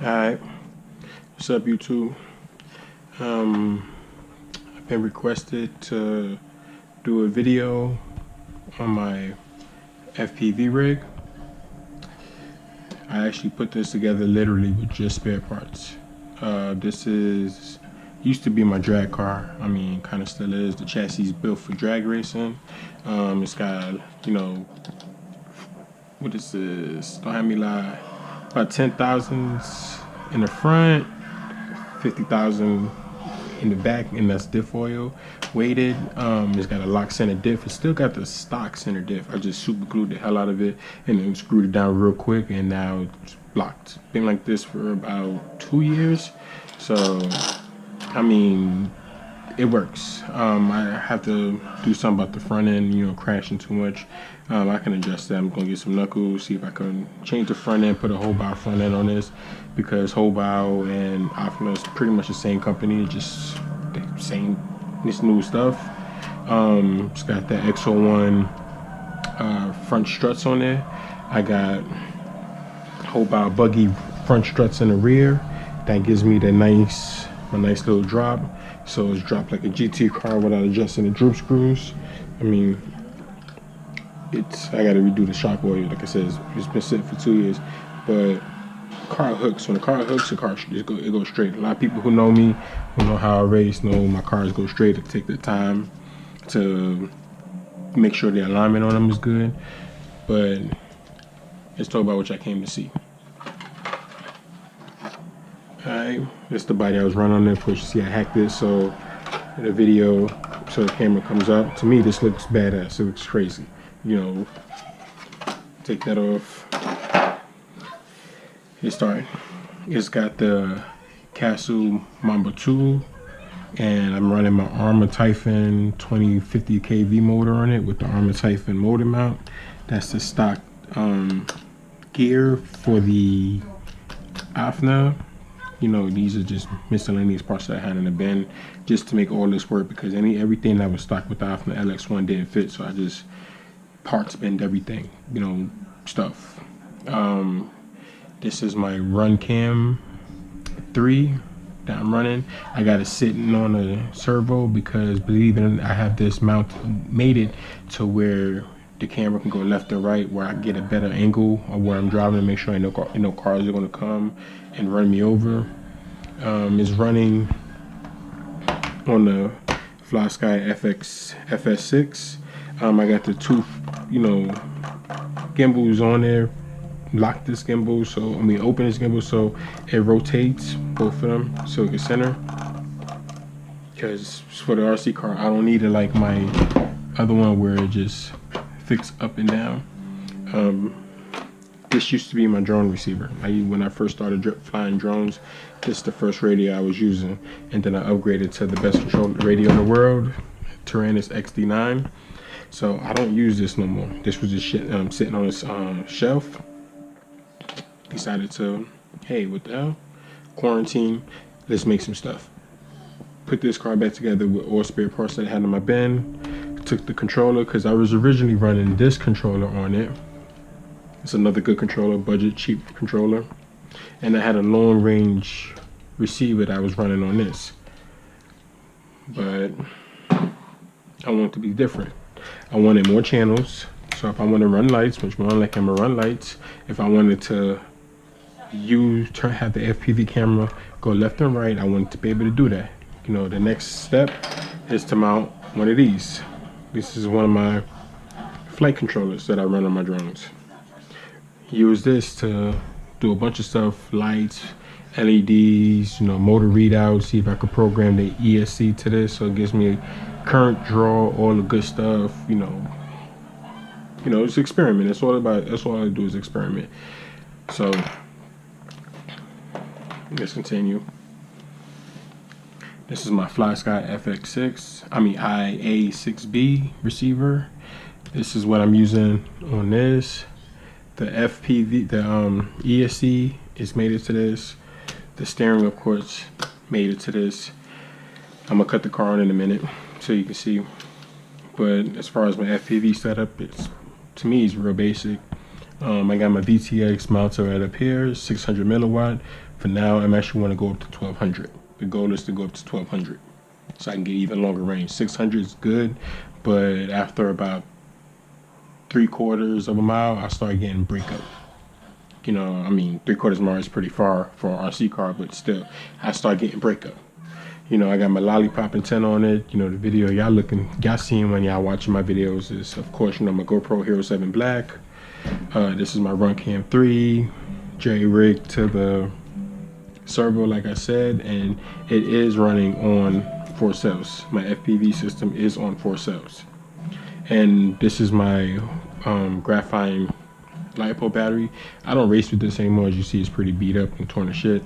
Alright, what's up YouTube? I've been requested to do a video on my FPV rig. I actually put this together literally with just spare parts. This used to be my drag car. I mean, kind of still is. The chassis is built for drag racing. It's got, what is this? Don't have me lie. About 10,000 in the front, 50,000 in the back, and that's diff oil weighted. It's got a lock center diff. It's still got the stock center diff. I just super glued the hell out of it and then screwed it down real quick, and now it's blocked. Been like this for about 2 years, so I mean, it works. I have to do something about the front end, crashing too much. I can adjust that. I'm gonna get some knuckles, see if I can change the front end, put a Hobao front end on this, because Hobao and Afna is pretty much the same company, just the same, this new stuff. It's got the XO1 front struts on there. I got Hobao buggy front struts in the rear. That gives me the nice little drop. So it's dropped like a GT car without adjusting the droop screws. I mean, I gotta redo the shock oil. Like I said, it's been sitting for 2 years. But car hooks. When the car hooks, it goes straight. A lot of people who know me, who know how I race, know my cars go straight. I take the time to make sure the alignment on them is good. But let's talk about what I came to see. Alright, this is the body I was running on there. Of course, you see I hacked this so in the video, so the camera comes up. To me, this looks badass. It looks crazy. Take that off. Get started. It's got the Castle Mamba 2, and I'm running my Armor Typhon 2050 kV motor on it with the Armor Typhon motor mount. That's the stock gear for the Afna. These are just miscellaneous parts that I had in the bin just to make all this work, because everything that was stocked with the Afna LX1 didn't fit, so I just parts binned everything, stuff. This is my Run Cam 3 that I'm running. I got it sitting on a servo because, believe it or not, I have this made it to where the camera can go left and right, where I get a better angle of where I'm driving to make sure no cars are going to come and run me over. It's running on the FlySky FS6. I got the two, gimbals on there. Lock this gimbal, open this gimbal so it rotates, both of them, so it can center. Because for the RC car, I don't need it like my other one where it just fixed up and down. This used to be my drone receiver. When I first started flying drones, this is the first radio I was using, and then I upgraded to the best controlled radio in the world, Tyrannus XD9. So I don't use this no more. This was just shit sitting on this shelf. Decided to, hey, what the hell? Quarantine, let's make some stuff. Put this car back together with all spare parts that I had in my bin. Took the controller, because I was originally running this controller on it. It's another good controller, budget, cheap controller. And I had a long range receiver that I was running on this. But I want it to be different. I wanted more channels. So if I want to run lights, which more like I'm gonna run lights, if I wanted to have the FPV camera go left and right, I wanted to be able to do that. The next step is to mount one of these. This is one of my flight controllers that I run on my drones. Use this to do a bunch of stuff, lights, LEDs, motor readouts, see if I could program the ESC to this so it gives me a current draw, all the good stuff, it's experiment. That's all I do is experiment. So let's continue. This is my FlySky IA6B receiver. This is what I'm using on this. The FPV, the ESC is made it to this. The steering, of course, made it to this. I'm gonna cut the car on in a minute so you can see. But as far as my FPV setup, to me it's real basic. I got my VTX mounted right up here, 600 milliwatt For now, I'm actually want to go up to 1200. The goal is to go up to 1200, so I can get even longer range. 600 is good, but after about 3/4 of a mile, I start getting breakup. You know, I mean, 3/4 mile is pretty far for an RC car, but still, I start getting breakup. You know, I got my lollipop antenna on it. You know, the video y'all seeing when y'all watching my videos is, of course, you know, my GoPro Hero 7 Black. This is my Runcam 3, J-rigged to the servo, like I said, and it is running on 4 cells. My FPV system is on 4 cells. And this is my graphite LiPo battery. I don't race with this anymore. As you see, it's pretty beat up and torn to shit.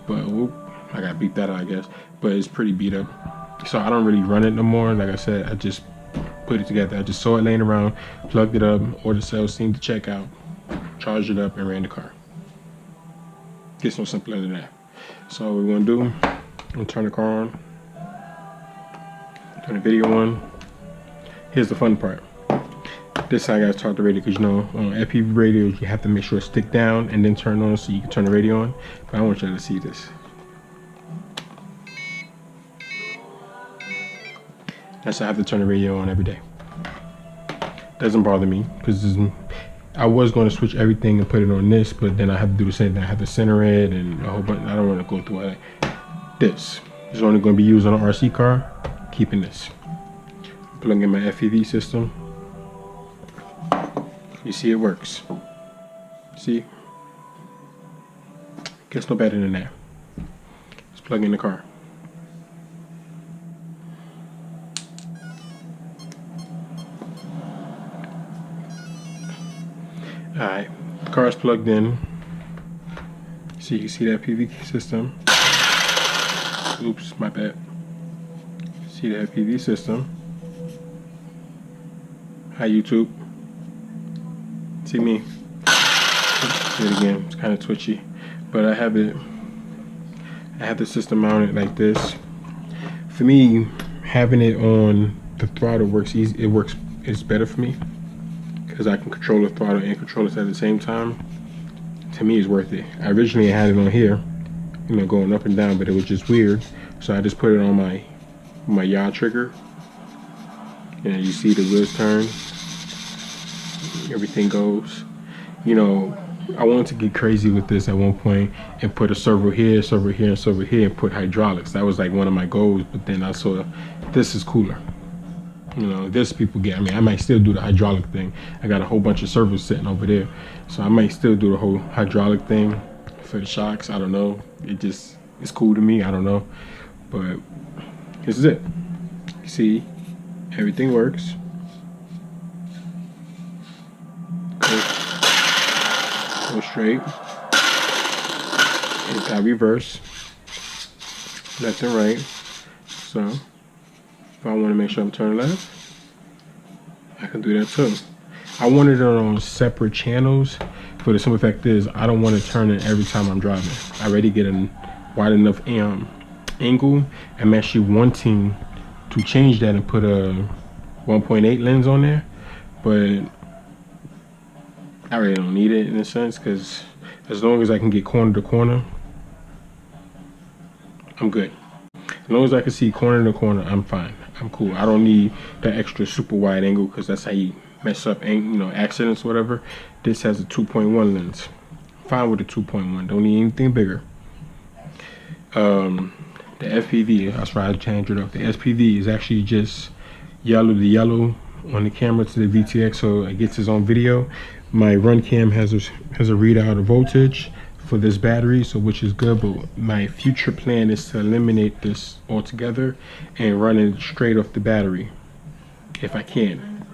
But whoop, I gotta beat that out, I guess. But it's pretty beat up. So I don't really run it no more. Like I said, I just put it together. I just saw it laying around, plugged it up, or the cells seemed to check out, charged it up, and ran the car. Gets no simpler than that. So what we're gonna do, I'm gonna turn the car on, turn the video on. Here's the fun part. This is how I gotta start the radio, because you know, on FPV radios, you have to make sure it's stick down and then turn on so you can turn the radio on. But I want you to see this. That's how I have to turn the radio on every day. Doesn't bother me, because I was going to switch everything and put it on this, but then I have to do the same thing. I have to center it and a whole bunch. I don't want to go through all that. This is only going to be used on an RC car. Keeping this. Plug in my FPV system. You see it works. See? Gets no better than that. Let's plug in the car. Alright, the car is plugged in. So you can see that FPV system. Oops, my bad. See the FPV system. Hi YouTube. See me. Do it again. It's kind of twitchy, but I have the system mounted like this. For me, having it on the throttle works easy. It's better for me, because I can control the throttle and control it at the same time. To me, it's worth it. I originally had it on here, you know, going up and down, but it was just weird. So I just put it on my yaw trigger. And you see the wheels turn. Everything goes. You know, I wanted to get crazy with this at one point and put a servo here, servo here, and servo here, and put hydraulics. That was like one of my goals, but then I saw this is cooler. You know, this people get. I mean, I might still do the hydraulic thing. I got a whole bunch of servos sitting over there, so I might still do the whole hydraulic thing for the shocks. I don't know. It's cool to me. I don't know, but this is it. You see, everything works. Go straight. It got reverse, left and right. So if I want to make sure I'm turning left, I can do that too. I wanted it on separate channels for the simple fact is I don't want to turn it every time I'm driving. I already get a wide enough angle. I'm actually wanting to change that and put a 1.8 lens on there, but I really don't need it in a sense, because as long as I can get corner to corner, I'm good. As long as I can see corner to corner, I'm fine. I'm cool. I don't need that extra super wide angle, because that's how you mess up, you know, accidents or whatever. This has a 2.1 lens. Fine with the 2.1. Don't need anything bigger. The FPV, that's why I changed it up. The SPV is actually just yellow to yellow on the camera to the VTX, so it gets its own video. My Runcam has a readout of voltage for this battery, so which is good, but my future plan is to eliminate this altogether and run it straight off the battery if I can.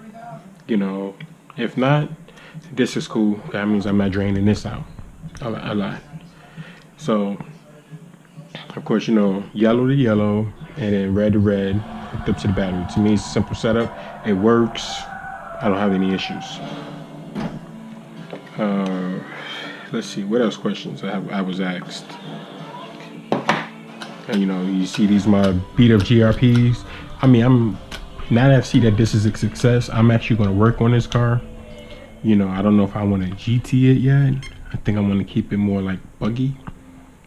You know, if not, this is cool. That means I'm not draining this out a lot. So of course, you know, yellow to yellow and then red to red hooked up to the battery. To me, it's a simple setup. It works. I don't have any issues. Let's see, what else questions I was asked. And you know, you see these my beat up GRPs. I mean, now that I see that this is a success, I'm actually going to work on this car. You know, I don't know if I want to GT it yet. I think I want to keep it more like buggy,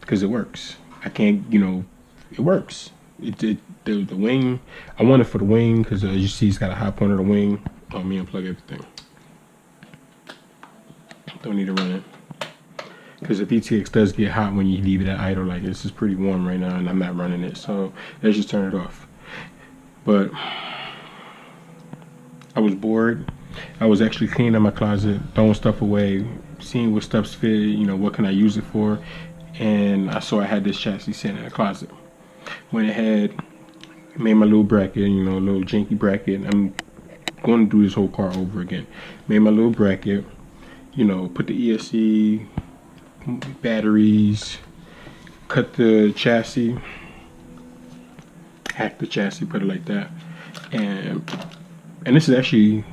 because it works. I can't, you know, it works. The wing, I want it for the wing because as you see, it's got a high point of the wing. Let me unplug everything. Don't need to run it because the PTX does get hot when you leave it at idle. Like this is pretty warm right now, and I'm not running it, so let's just turn it off. But I was bored. I was actually cleaning my closet, throwing stuff away, seeing what stuff's fit, you know, what can I use it for, and I saw I had this chassis sitting in the closet. Went ahead, made my little bracket, you know, a little janky bracket. I'm going to do this whole car over again. Made my little bracket, you know, put the ESC, batteries, cut the chassis, hack the chassis, put it like that, and this is actually,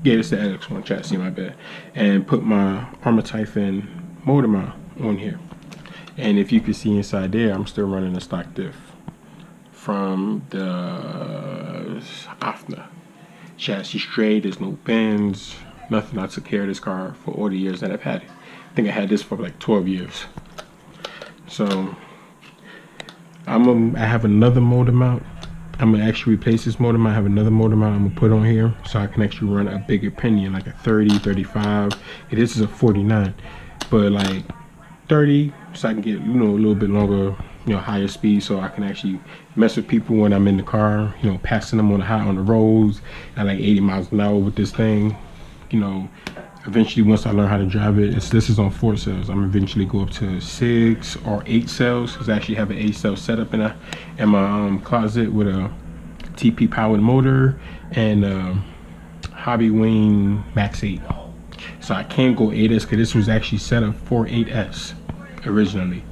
yeah, this is the LX1 chassis, my bad, and put my Armor Typhon motor mount on here. And if you can see inside there, I'm still running a stock diff from the AFNA. Chassis straight, there's no bends, nothing. I took care of this car for all the years that I've had it. I think I had this for like 12 years. So I have another motor mount. I'm gonna actually replace this motor mount. I have another motor mount I'm gonna put on here so I can actually run a bigger pinion, like a 30, 35. This is a 49, but like 30, so I can get, you know, a little bit longer, you know, higher speed, so I can actually mess with people when I'm in the car, you know, passing them on the roads at like 80 miles an hour with this thing. You know, eventually once I learn how to drive it, this is on 4 cells. I'm eventually go up to 6 or 8 cells, because I actually have an 8 cell setup in my closet with a TP powered motor and Hobby Wing Max 8. So I can't go 8S because this was actually set up for 8S originally.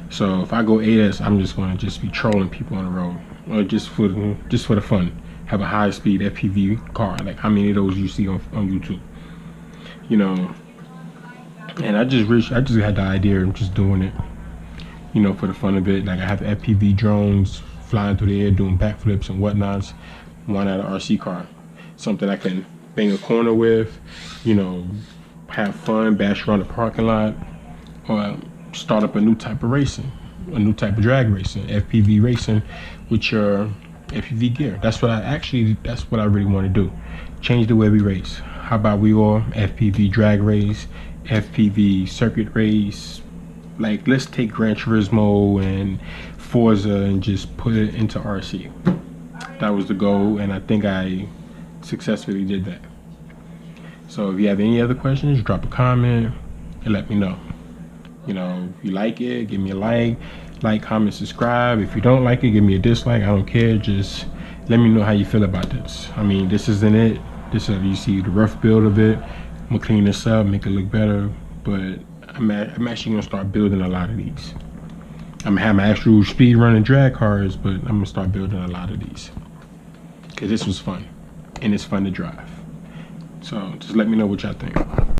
So if I go 8S, I'm just going to be trolling people on the road, or just for the fun. Have a high speed FPV car, like how many of those you see on YouTube, you know. And I just had the idea of just doing it, you know, for the fun of it. Like I have FPV drones flying through the air doing backflips and whatnots. Why not an RC car? Something I can bang a corner with, you know, have fun, bash around the parking lot, or start up a new type of racing, a new type of drag racing, FPV racing with your FPV gear. That's what I really want to do. Change the way we race. How about we all FPV drag race, FPV circuit race? Like, let's take Gran Turismo and Forza and just put it into RC. That was the goal, and I think I successfully did that. So if you have any other questions, drop a comment and let me know. You know, if you like it, give me a like, comment, subscribe. If you don't like it, give me a dislike. I don't care. Just let me know how you feel about this. I mean, this isn't it. This is, you see the rough build of it. I'm gonna clean this up, make it look better. But I'm actually gonna start building a lot of these. I'm gonna have my actual speed running drag cars, but I'm gonna start building a lot of these because this was fun and it's fun to drive. So just let me know what y'all think.